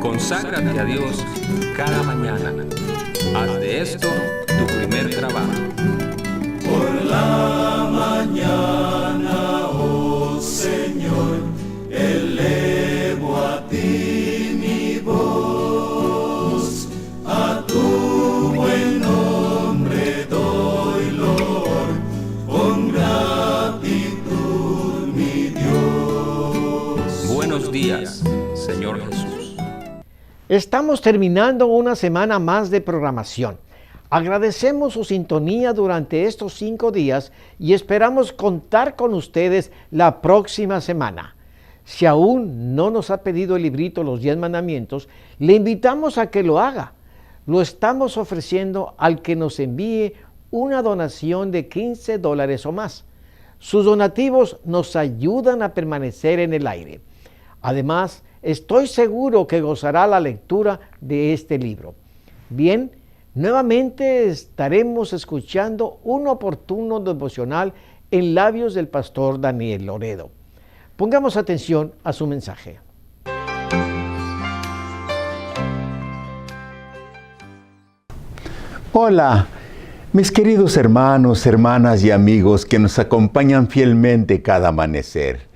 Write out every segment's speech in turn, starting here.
Conságrate a Dios cada mañana. Haz de esto tu primer trabajo. Por la mañana, oh Señor, elevo a ti mi voz. A tu buen nombre doy loor, con gratitud mi Dios. Buenos días, Señor Jesús. Estamos terminando una semana más de programación. Agradecemos su sintonía durante estos 5 días y esperamos contar con ustedes la próxima semana. Si aún no nos ha pedido el librito Los 10 Mandamientos, le invitamos a que lo haga. Lo estamos ofreciendo al que nos envíe una donación de $15 o más. Sus donativos nos ayudan a permanecer en el aire. Además, estoy seguro que gozará la lectura de este libro. Bien, nuevamente estaremos escuchando un oportuno devocional en labios del pastor Daniel Loredo. Pongamos atención a su mensaje. Hola, mis queridos hermanos, hermanas y amigos que nos acompañan fielmente cada amanecer.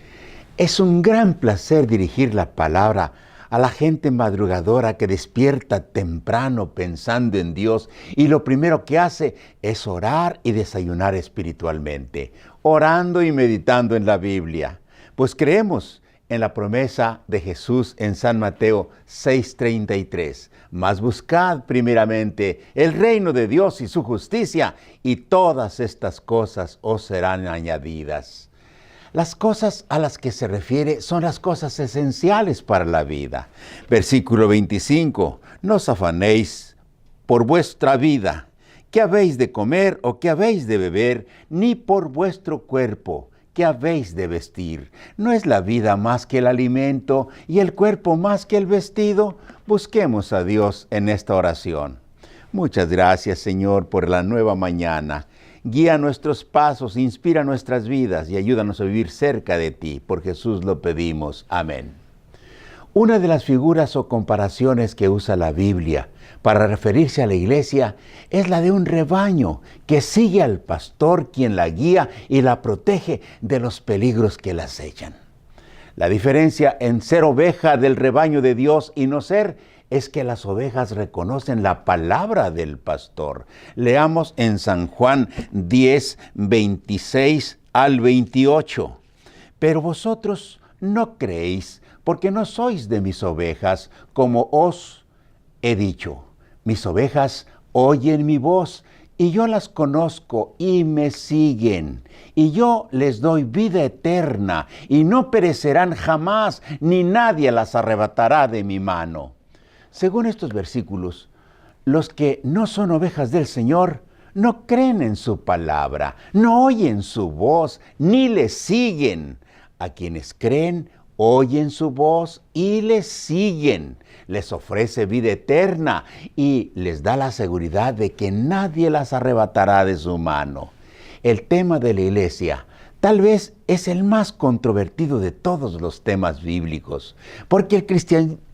Es un gran placer dirigir la palabra a la gente madrugadora que despierta temprano pensando en Dios y lo primero que hace es orar y desayunar espiritualmente, orando y meditando en la Biblia. Pues creemos en la promesa de Jesús en San Mateo 6:33. Mas buscad primeramente el reino de Dios y su justicia, y todas estas cosas os serán añadidas. Las cosas a las que se refiere son las cosas esenciales para la vida. Versículo 25. No os afanéis por vuestra vida, qué habéis de comer o qué habéis de beber, ni por vuestro cuerpo, qué habéis de vestir. ¿No es la vida más que el alimento y el cuerpo más que el vestido? Busquemos a Dios en esta oración. Muchas gracias, Señor, por la nueva mañana. Guía nuestros pasos, inspira nuestras vidas y ayúdanos a vivir cerca de ti. Por Jesús lo pedimos. Amén. Una de las figuras o comparaciones que usa la Biblia para referirse a la iglesia es la de un rebaño que sigue al pastor, quien la guía y la protege de los peligros que la acechan. La diferencia en ser oveja del rebaño de Dios y no ser es que las ovejas reconocen la palabra del pastor. Leamos en San Juan 10, 26 al 28. Pero vosotros no creéis, porque no sois de mis ovejas, como os he dicho. Mis ovejas oyen mi voz, y yo las conozco y me siguen. Y yo les doy vida eterna, y no perecerán jamás, ni nadie las arrebatará de mi mano. Según estos versículos, los que no son ovejas del Señor no creen en su palabra, no oyen su voz, ni le siguen. A quienes creen, oyen su voz y les siguen. Les ofrece vida eterna y les da la seguridad de que nadie las arrebatará de su mano. El tema de la iglesia tal vez es el más controvertido de todos los temas bíblicos, porque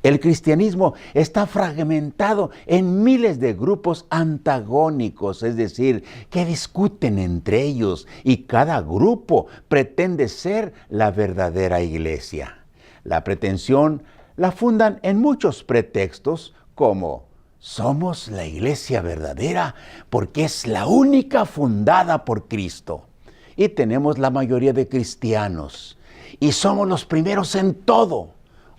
el cristianismo está fragmentado en miles de grupos antagónicos, es decir, que discuten entre ellos, y cada grupo pretende ser la verdadera iglesia. La pretensión la fundan en muchos pretextos, como: somos la iglesia verdadera porque es la única fundada por Cristo. Y tenemos la mayoría de cristianos, y somos los primeros en todo.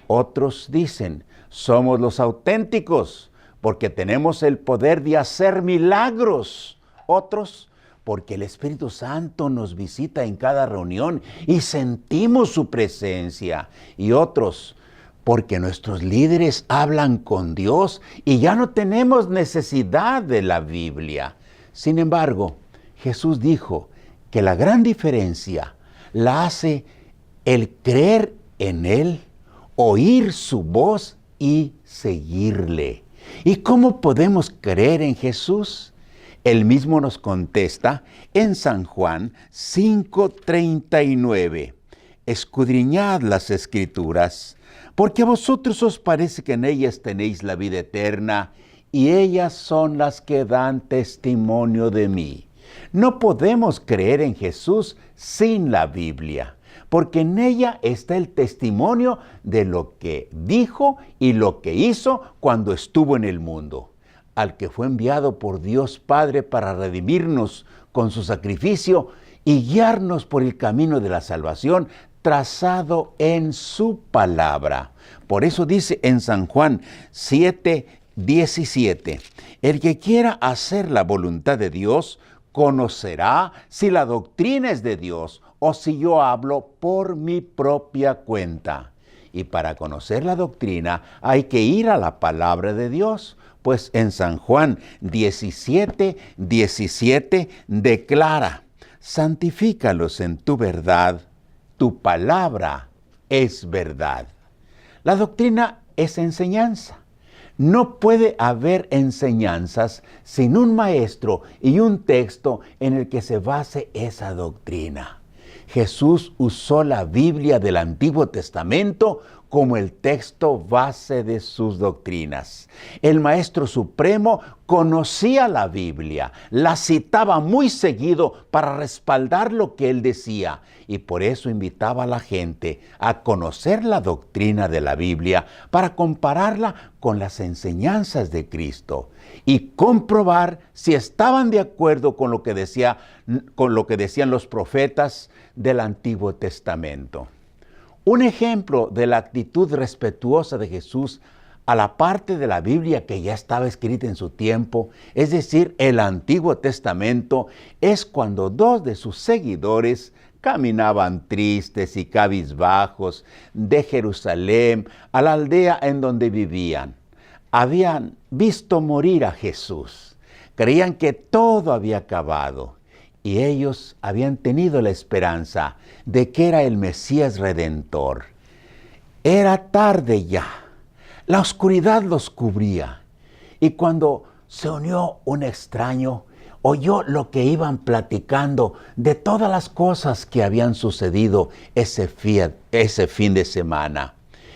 Otros dicen: somos los auténticos, porque tenemos el poder de hacer milagros. Otros: porque el Espíritu Santo nos visita en cada reunión y sentimos su presencia. Y otros: porque nuestros líderes hablan con Dios y ya no tenemos necesidad de la Biblia. Sin embargo, Jesús dijo que la gran diferencia la hace el creer en Él, oír su voz y seguirle. ¿Y cómo podemos creer en Jesús? Él mismo nos contesta en San Juan 5:39. escudriñad las Escrituras, porque a vosotros os parece que en ellas tenéis la vida eterna, y ellas son las que dan testimonio de mí. No podemos creer en Jesús sin la Biblia, porque en ella está el testimonio de lo que dijo y lo que hizo cuando estuvo en el mundo, al que fue enviado por Dios Padre para redimirnos con su sacrificio y guiarnos por el camino de la salvación trazado en su palabra. Por eso dice en San Juan 7:17, el que quiera hacer la voluntad de Dios, conocerá si la doctrina es de Dios o si yo hablo por mi propia cuenta. Y para conocer la doctrina hay que ir a la palabra de Dios, pues en San Juan 17:17 declara: santifícalos en tu verdad, tu palabra es verdad. La doctrina es enseñanza. No puede haber enseñanzas sin un maestro y un texto en el que se base esa doctrina. Jesús usó la Biblia del Antiguo Testamento como el texto base de sus doctrinas. El Maestro Supremo conocía la Biblia, la citaba muy seguido para respaldar lo que él decía, y por eso invitaba a la gente a conocer la doctrina de la Biblia para compararla con las enseñanzas de Cristo y comprobar si estaban de acuerdo con lo que decían los profetas del Antiguo Testamento. Un ejemplo de la actitud respetuosa de Jesús a la parte de la Biblia que ya estaba escrita en su tiempo, es decir, el Antiguo Testamento, es cuando dos de sus seguidores caminaban tristes y cabizbajos de Jerusalén a la aldea en donde vivían. Habían visto morir a Jesús, creían que todo había acabado. Y ellos habían tenido la esperanza de que era el Mesías Redentor. Era tarde ya, la oscuridad los cubría. Y cuando se unió un extraño, oyó lo que iban platicando de todas las cosas que habían sucedido ese fin de semana.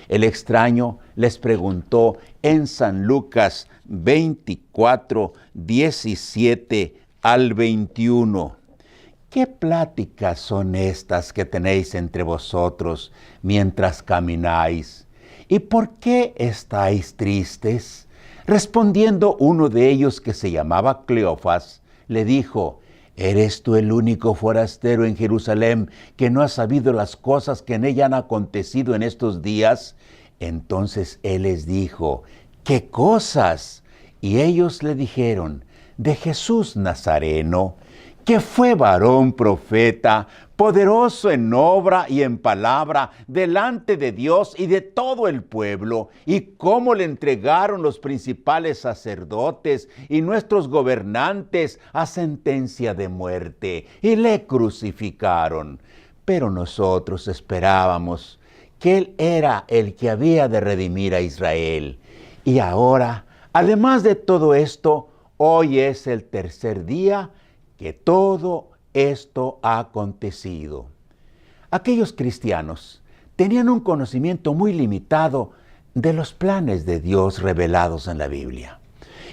El extraño les preguntó en San Lucas 24:17 al 21. ¿Qué pláticas son estas que tenéis entre vosotros mientras camináis? ¿Y por qué estáis tristes? Respondiendo uno de ellos, que se llamaba Cleofas, le dijo: ¿eres tú el único forastero en Jerusalén que no ha sabido las cosas que en ella han acontecido en estos días? Entonces él les dijo: ¿qué cosas? Y ellos le dijeron: de Jesús Nazareno, que fue varón profeta, poderoso en obra y en palabra, delante de Dios y de todo el pueblo, y cómo le entregaron los principales sacerdotes y nuestros gobernantes a sentencia de muerte, y le crucificaron. Pero nosotros esperábamos que Él era el que había de redimir a Israel. Y ahora, además de todo esto, hoy es el tercer día que todo esto ha acontecido. Aquellos cristianos tenían un conocimiento muy limitado de los planes de Dios revelados en la Biblia.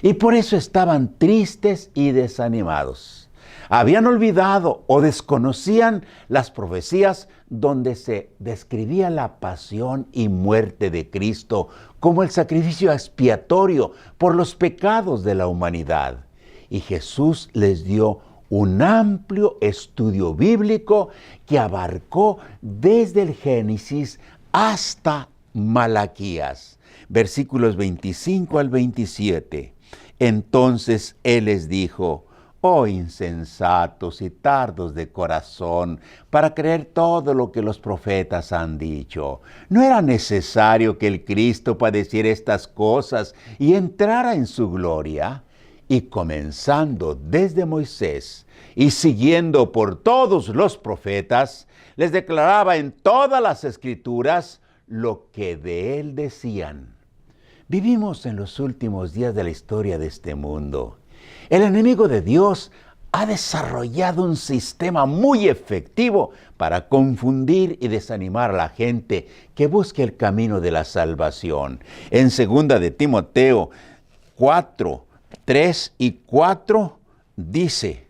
Y por eso estaban tristes y desanimados. Habían olvidado o desconocían las profecías donde se describía la pasión y muerte de Cristo como el sacrificio expiatorio por los pecados de la humanidad. Y Jesús les dio un amplio estudio bíblico que abarcó desde el Génesis hasta Malaquías, versículos 25 al 27. Entonces Él les dijo: oh insensatos y tardos de corazón, para creer todo lo que los profetas han dicho. ¿No era necesario que el Cristo padeciera estas cosas y entrara en su gloria? Y comenzando desde Moisés y siguiendo por todos los profetas, les declaraba en todas las Escrituras lo que de él decían. Vivimos en los últimos días de la historia de este mundo. El enemigo de Dios ha desarrollado un sistema muy efectivo para confundir y desanimar a la gente que busque el camino de la salvación. En 2 de Timoteo 4, 3 y 4 dice: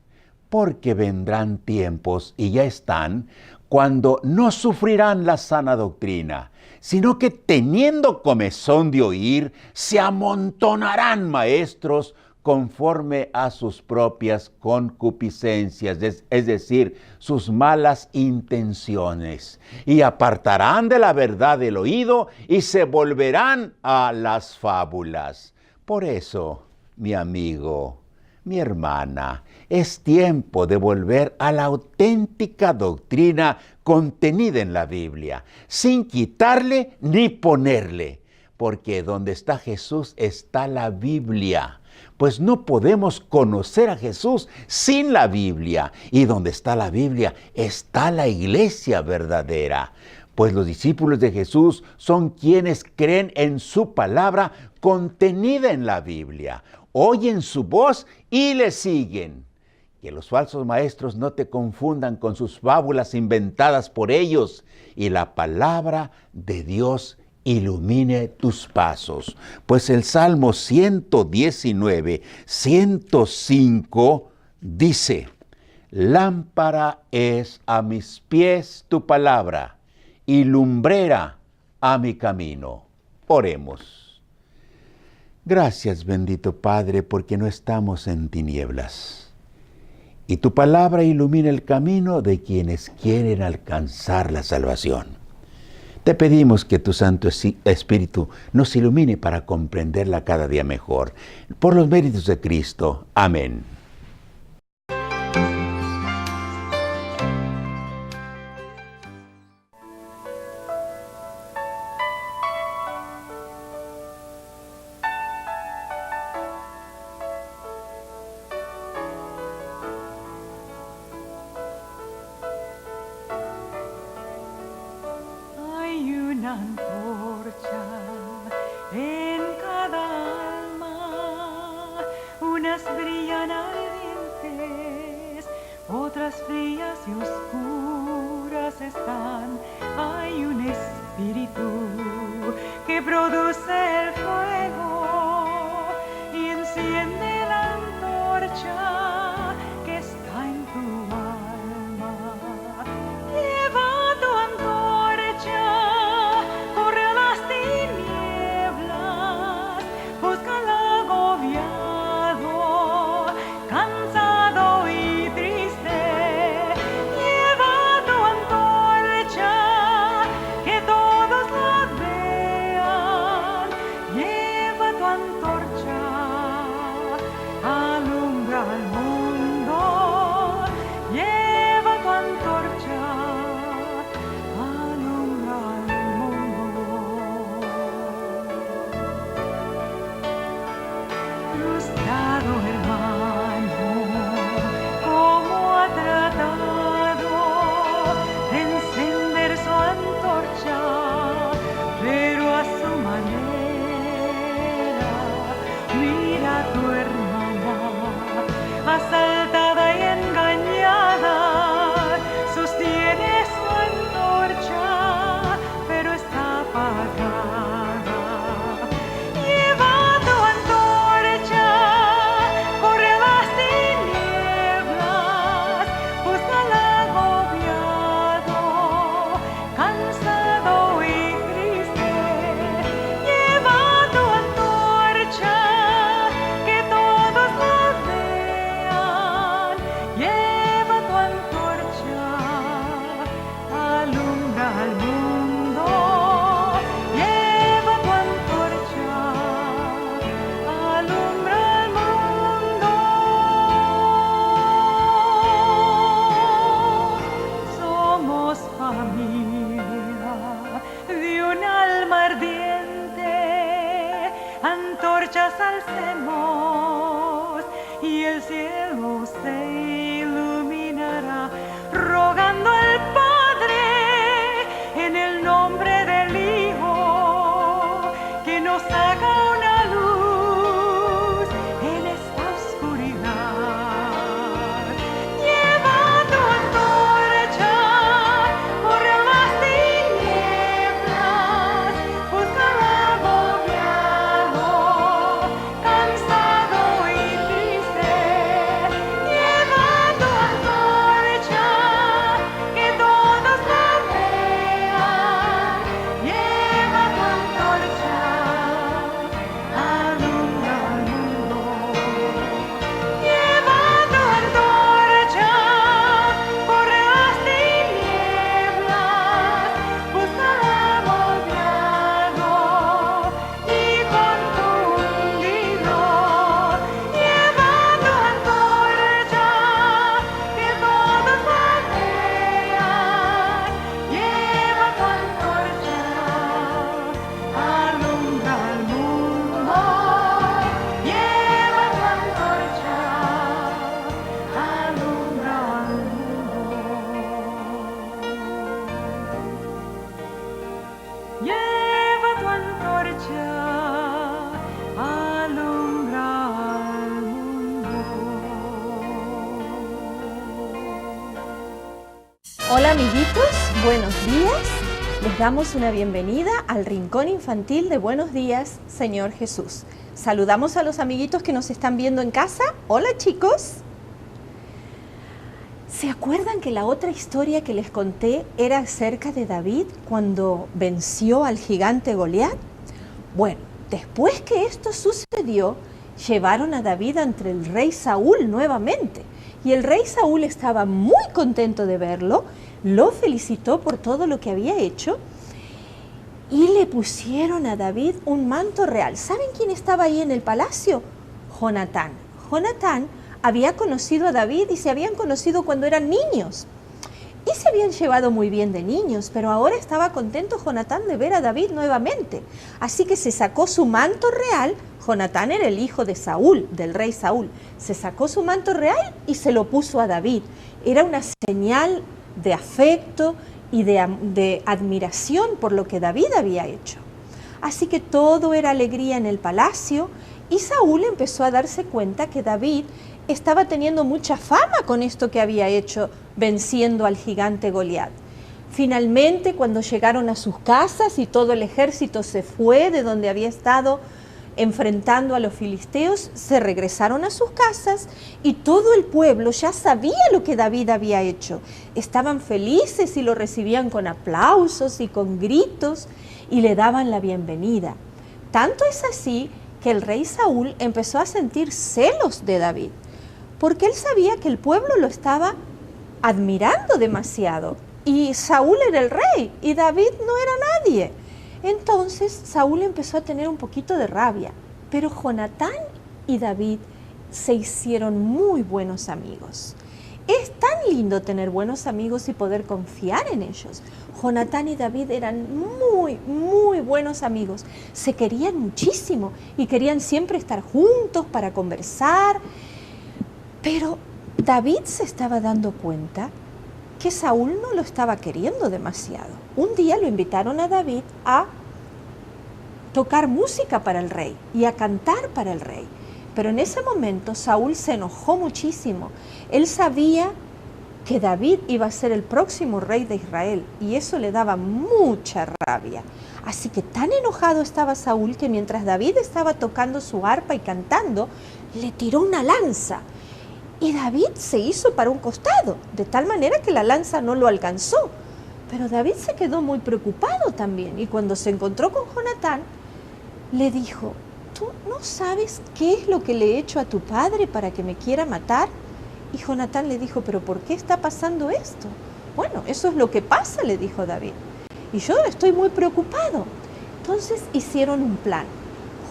porque vendrán tiempos, y ya están, cuando no sufrirán la sana doctrina, sino que teniendo comezón de oír, se amontonarán maestros conforme a sus propias concupiscencias, es decir, sus malas intenciones, y apartarán de la verdad el oído y se volverán a las fábulas. Por eso, mi amigo, mi hermana, es tiempo de volver a la auténtica doctrina contenida en la Biblia, sin quitarle ni ponerle, porque donde está Jesús está la Biblia. Pues no podemos conocer a Jesús sin la Biblia, y donde está la Biblia está la iglesia verdadera. Pues los discípulos de Jesús son quienes creen en su palabra contenida en la Biblia, oyen su voz y le siguen. Que los falsos maestros no te confundan con sus fábulas inventadas por ellos, y la palabra de Dios ilumine tus pasos. Pues el Salmo 119, 105 dice: lámpara es a mis pies tu palabra, y lumbrera a mi camino. Oremos. Gracias, bendito Padre, porque no estamos en tinieblas, y tu palabra ilumina el camino de quienes quieren alcanzar la salvación. Te pedimos que tu Santo Espíritu nos ilumine para comprenderla cada día mejor. Por los méritos de Cristo. Amén. Antorcha en cada alma, unas brillan ardientes, otras frías y oscuras están. Hay un espíritu que produce el fuego y enciende la antorcha que está en tu alma. Lleva tu antorcha, corre a las tinieblas, busca al agobiado, cansado y triste. Lleva tu antorcha, que todos la vean. Lleva tu antorcha, alumbra al mundo. Lleva tu antorcha, alumbra al mundo. Frustrado hermano, ¿cómo ha tratado de encender su antorcha? Pero a su manera. Mira a tu hermana, asaltada y engañada, sostiene su antorcha, pero está apagada. Lleva tu antorcha, corre a las tinieblas, busca al agobiado, cansado y triste. Lleva tu antorcha, que todos la vean. Lleva tu antorcha, alumbra al mundo. Lleva tu antorcha, alumbra al mundo. Somos familia de un alma ardiente, antorchas alcemos y el cielo se iluminará, rogando al Padre en el nombre del Hijo, que nos haga una luz en esta oscuridad. amiguitos, buenos días. Les damos una bienvenida al Rincón Infantil de Buenos Días, Señor Jesús. Saludamos a los amiguitos que nos están viendo en casa. Hola, chicos. ¿Se acuerdan que la otra historia que les conté era acerca de David cuando venció al gigante Goliat? Bueno, después que esto sucedió, llevaron a David ante el rey Saúl nuevamente. Y el rey Saúl estaba muy contento de verlo, lo felicitó por todo lo que había hecho y le pusieron a David un manto real. ¿Saben quién estaba ahí en el palacio? Jonatán. Jonatán había conocido a David y se habían conocido cuando eran niños. Y se habían llevado muy bien de niños, pero ahora estaba contento Jonatán de ver a David nuevamente. Así que se sacó su manto real. Jonatán era el hijo de Saúl, del rey Saúl. Se sacó su manto real y se lo puso a David. Era una señal de afecto y de admiración por lo que David había hecho. Así que todo era alegría en el palacio y Saúl empezó a darse cuenta que David estaba teniendo mucha fama con esto que había hecho, venciendo al gigante Goliat. Finalmente, cuando llegaron a sus casas y todo el ejército se fue de donde había estado enfrentando a los filisteos, se regresaron a sus casas y todo el pueblo ya sabía lo que David había hecho. Estaban felices y lo recibían con aplausos y con gritos y le daban la bienvenida. Tanto es así que el rey Saúl empezó a sentir celos de David, porque él sabía que el pueblo lo estaba admirando demasiado y Saúl era el rey y David no era nadie. Entonces Saúl empezó a tener un poquito de rabia, pero Jonatán y David se hicieron muy buenos amigos. Es tan lindo tener buenos amigos y poder confiar en ellos. Jonatán y David eran muy buenos amigos. Se querían muchísimo y querían siempre estar juntos para conversar. Pero David se estaba dando cuenta que Saúl no lo estaba queriendo demasiado. Un día lo invitaron a David a tocar música para el rey y a cantar para el rey. Pero en ese momento Saúl se enojó muchísimo. Él sabía que David iba a ser el próximo rey de Israel y eso le daba mucha rabia. Así que tan enojado estaba Saúl que mientras David estaba tocando su arpa y cantando, le tiró una lanza. Y David se hizo para un costado, de tal manera que la lanza no lo alcanzó. Pero David se quedó muy preocupado también y cuando se encontró con Jonatán, le dijo, ¿tú no sabes qué es lo que le he hecho a tu padre para que me quiera matar? Y Jonatán le dijo, ¿pero por qué está pasando esto? Bueno, eso es lo que pasa, le dijo David. Y yo estoy muy preocupado. Entonces hicieron un plan.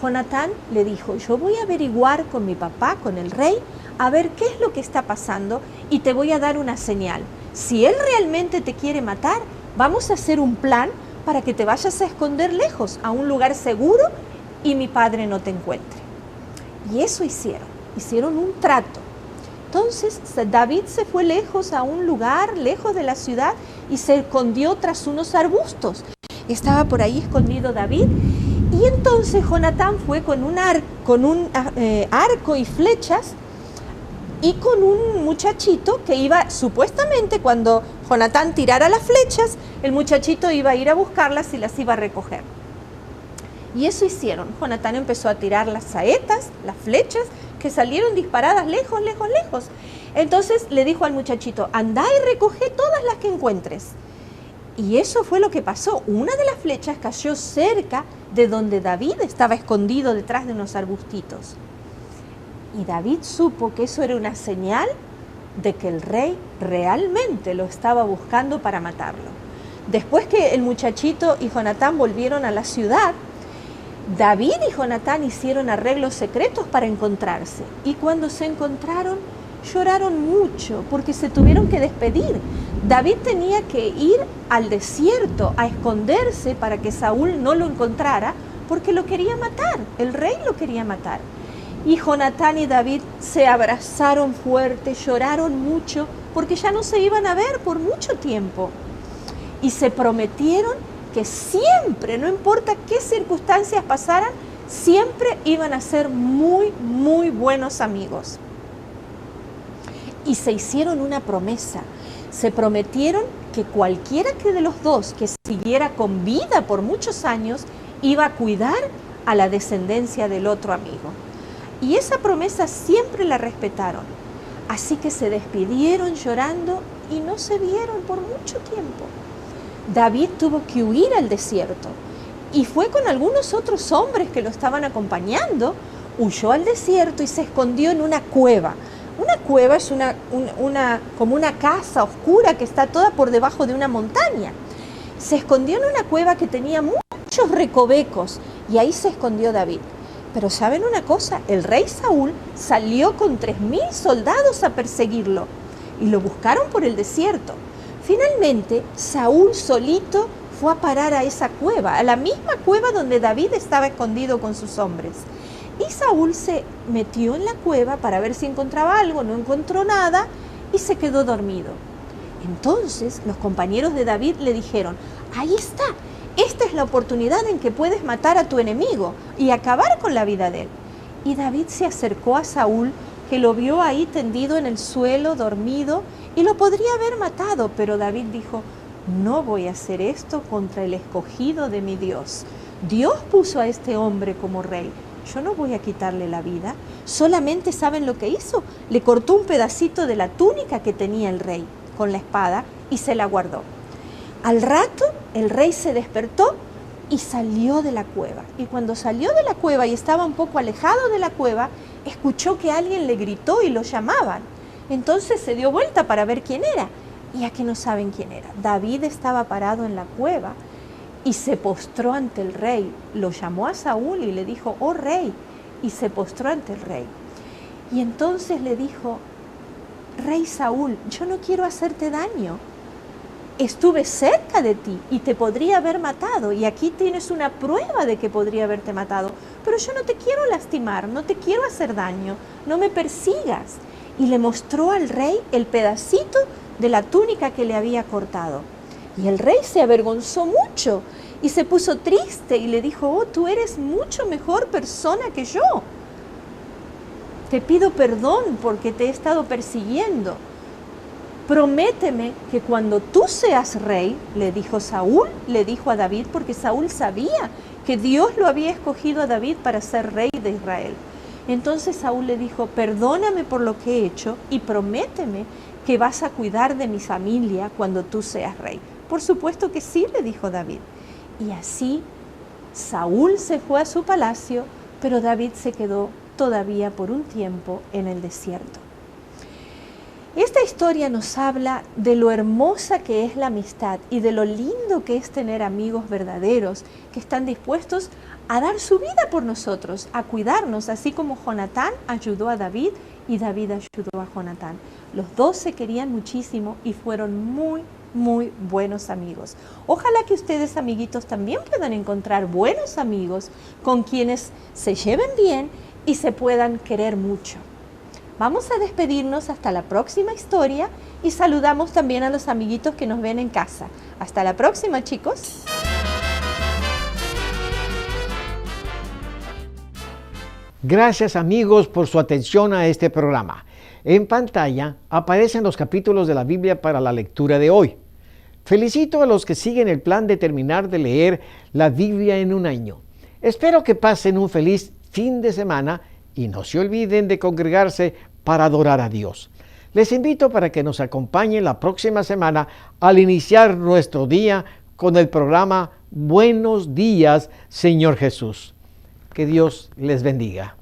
Jonatán le dijo, yo voy a averiguar con mi papá, con el rey, a ver qué es lo que está pasando y te voy a dar una señal. Si él realmente te quiere matar, vamos a hacer un plan para que te vayas a esconder lejos, a un lugar seguro y mi padre no te encuentre. Y eso hicieron un trato. Entonces David se fue lejos a un lugar, lejos de la ciudad y se escondió tras unos arbustos. Estaba por ahí escondido David y entonces Jonatán fue con un arco y flechas y con un muchachito que iba, supuestamente cuando Jonatán tirara las flechas, el muchachito iba a ir a buscarlas y las iba a recoger. Y eso hicieron. Jonatán empezó a tirar las saetas, las flechas, que salieron disparadas lejos. Entonces le dijo al muchachito, anda y recoge todas las que encuentres. Y eso fue lo que pasó. Una de las flechas cayó cerca de donde David estaba escondido detrás de unos arbustitos. Y David supo que eso era una señal de que el rey realmente lo estaba buscando para matarlo. Después que el muchachito y Jonatán volvieron a la ciudad, David y Jonatán hicieron arreglos secretos para encontrarse. Y cuando se encontraron, lloraron mucho porque se tuvieron que despedir. David tenía que ir al desierto a esconderse para que Saúl no lo encontrara porque lo quería matar, el rey lo quería matar. Y Jonatán y David se abrazaron fuerte, lloraron mucho porque ya no se iban a ver por mucho tiempo. Y se prometieron que siempre, no importa qué circunstancias pasaran, siempre iban a ser muy buenos amigos. Y se hicieron una promesa. Se prometieron que cualquiera que de los dos que siguiera con vida por muchos años iba a cuidar a la descendencia del otro amigo. Y esa promesa siempre la respetaron. Así que se despidieron llorando y no se vieron por mucho tiempo. David tuvo que huir al desierto y fue con algunos otros hombres que lo estaban acompañando. Huyó al desierto y se escondió en una cueva. Una cueva es como una casa oscura que está toda por debajo de una montaña. Se escondió en una cueva que tenía muchos recovecos y ahí se escondió David. Pero ¿saben una cosa? El rey Saúl salió con 3000 soldados a perseguirlo y lo buscaron por el desierto. Finalmente, Saúl solito fue a parar a esa cueva, a la misma cueva donde David estaba escondido con sus hombres. Y Saúl se metió en la cueva para ver si encontraba algo, no encontró nada y se quedó dormido. Entonces los compañeros de David le dijeron: ahí está, esta es la oportunidad en que puedes matar a tu enemigo y acabar con la vida de él. Y David se acercó a Saúl, que lo vio ahí tendido en el suelo, dormido, y lo podría haber matado, pero David dijo: no voy a hacer esto contra el escogido de mi Dios. Dios puso a este hombre como rey. Yo no voy a quitarle la vida. Solamente, ¿saben lo que hizo? Le cortó un pedacito de la túnica que tenía el rey con la espada y se la guardó. Al rato, el rey se despertó y salió de la cueva. Y cuando salió de la cueva y estaba un poco alejado de la cueva, escuchó que alguien le gritó y lo llamaban. Entonces se dio vuelta para ver quién era. Y aquí no saben quién era. David estaba parado en la cueva y se postró ante el rey. Lo llamó a Saúl y le dijo: oh rey, y se postró ante el rey. Y entonces le dijo: rey Saúl, yo no quiero hacerte daño. Estuve cerca de ti y te podría haber matado, y aquí tienes una prueba de que podría haberte matado, pero yo no te quiero lastimar, no te quiero hacer daño, no me persigas. Y le mostró al rey el pedacito de la túnica que le había cortado. Y el rey se avergonzó mucho y se puso triste y le dijo: oh, tú eres mucho mejor persona que yo. Te pido perdón porque te he estado persiguiendo. Prométeme que cuando tú seas rey, le dijo Saúl, le dijo a David, porque Saúl sabía que Dios lo había escogido a David para ser rey de Israel. Entonces Saúl le dijo: perdóname por lo que he hecho y prométeme que vas a cuidar de mi familia cuando tú seas rey. Por supuesto que sí, le dijo David. Y así Saúl se fue a su palacio, pero David se quedó todavía por un tiempo en el desierto. Esta historia nos habla de lo hermosa que es la amistad y de lo lindo que es tener amigos verdaderos que están dispuestos a dar su vida por nosotros, a cuidarnos, así como Jonatán ayudó a David y David ayudó a Jonatán. Los dos se querían muchísimo y fueron muy buenos amigos. Ojalá que ustedes, amiguitos, también puedan encontrar buenos amigos con quienes se lleven bien y se puedan querer mucho. Vamos a despedirnos hasta la próxima historia y saludamos también a los amiguitos que nos ven en casa. Hasta la próxima, chicos. Gracias, amigos, por su atención a este programa. En pantalla aparecen los capítulos de la Biblia para la lectura de hoy. Felicito a los que siguen el plan de terminar de leer la Biblia en un año. Espero que pasen un feliz fin de semana y no se olviden de congregarse para adorar a Dios. Les invito para que nos acompañen la próxima semana al iniciar nuestro día con el programa Buenos Días, Señor Jesús. Que Dios les bendiga.